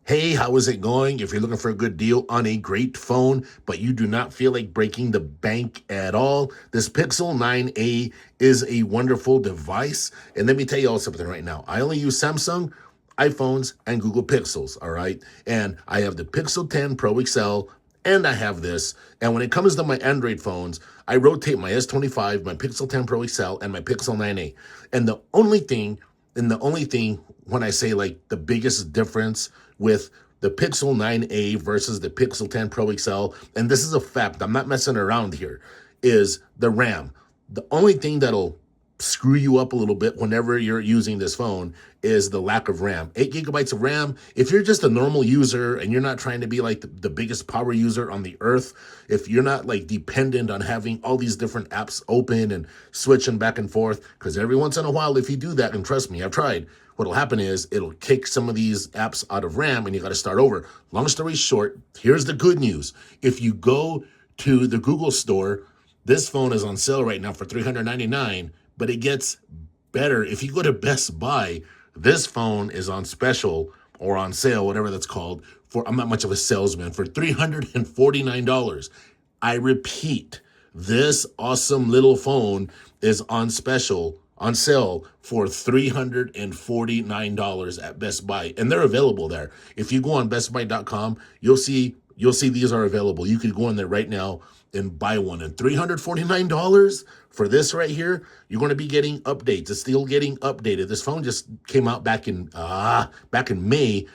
Hey, how is it going? If you're looking for a good deal on a great phone, but you do not feel like breaking the bank at all, this Pixel 9a is a wonderful device. And let me tell you all something right now. I only use Samsung, iPhones, and Google Pixels, all right? And I have the Pixel 10 Pro XL, and I have this. And when it comes to my Android phones, I rotate my S25, my Pixel 10 Pro XL, and my Pixel 9a. And the only thing when I say like the biggest difference with the Pixel 9a versus the Pixel 10 Pro XL, and this is a fact, I'm not messing around here, is the RAM. The only thing that'll screw you up a little bit whenever you're using this phone is the lack of RAM. 8 gigabytes of RAM. If you're just a normal user and you're not trying to be like the biggest power user on the earth, if you're not like dependent on having all these different apps open and switching back and forth, because every once in a while, if you do that, and trust me, I've tried, what'll happen is it'll kick some of these apps out of RAM and you got to start over. Long story short, here's the good news. If you go to the Google store, this phone is on sale right now for $399, but it gets better. If you go to Best Buy, this phone is on special or on sale, whatever that's called, for, I'm not much of a salesman, for $349. I repeat, this awesome little phone is on special, on sale for $349 at Best Buy. And they're available there. If you go on bestbuy.com, you'll see these are available. You could go in there right now and buy one. And $349 for this right here, you're going to be getting updates. It's still getting updated. This phone just came out back in May.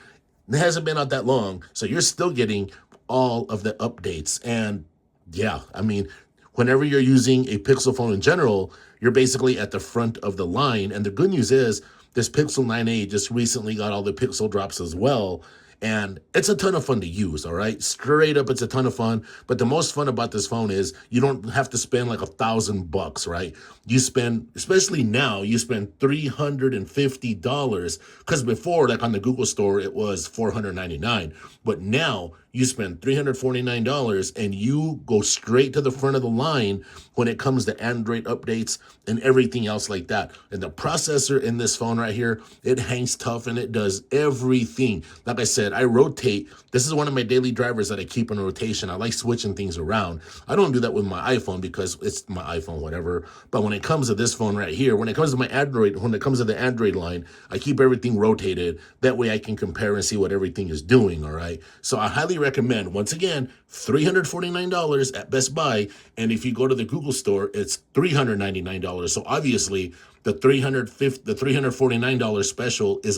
It hasn't been out that long, so you're still getting all of the updates. And yeah, I mean, whenever you're using a Pixel phone in general, you're basically at the front of the line. And the good news is this Pixel 9a just recently got all the Pixel drops as well. And it's a ton of fun to use, all right? Straight up, it's a ton of fun. But the most fun about this phone is you don't have to spend like $1,000, right? You spend, especially now, you spend $350. Because before, like on the Google store, it was $499. But now you spend $349 and you go straight to the front of the line when it comes to Android updates and everything else like that. And the processor in this phone right here, it hangs tough and it does everything. Like I said, I rotate. This is one of my daily drivers that I keep in rotation. I like switching things around. I don't do that with my iPhone because it's my iPhone, whatever. But when it comes to this phone right here, when it comes to my Android, when it comes to the Android line, I keep everything rotated. That way I can compare and see what everything is doing, all right? So I highly recommend, once again, $349 at Best Buy. And if you go to the Google store, it's $399. So obviously the $349 special is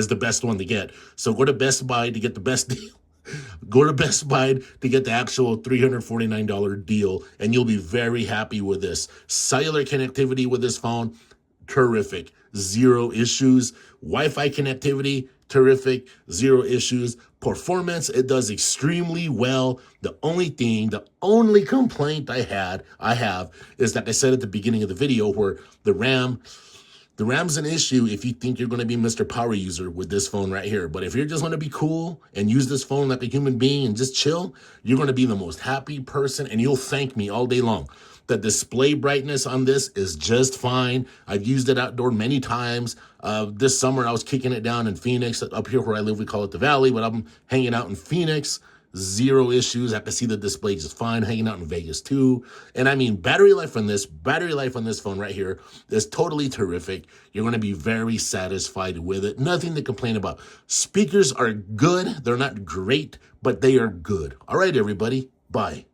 the best one to get. So go to Best Buy to get the best deal. Go to Best Buy to get the actual $349 deal, and you'll be very happy with this. Cellular connectivity with this phone, terrific. Zero issues. Wi-Fi connectivity, terrific. Zero issues. Performance, it does extremely well. The only complaint I have is, like I said at the beginning of the video, where the RAM's an issue if you think you're going to be Mr. Power User with this phone right here. But if you're just going to be cool and use this phone like a human being and just chill, you're going to be the most happy person, and you'll thank me all day long. The display brightness on this is just fine. I've used it outdoor many times. This summer, I was kicking it down in Phoenix. Up here where I live, we call it the Valley, but I'm hanging out in Phoenix. Zero issues. I can see the display just fine. Hanging out in Vegas too. And I mean, battery life on this phone right here is totally terrific. You're going to be very satisfied with it. Nothing to complain about. Speakers are good. They're not great, but they are good. All right, everybody. Bye.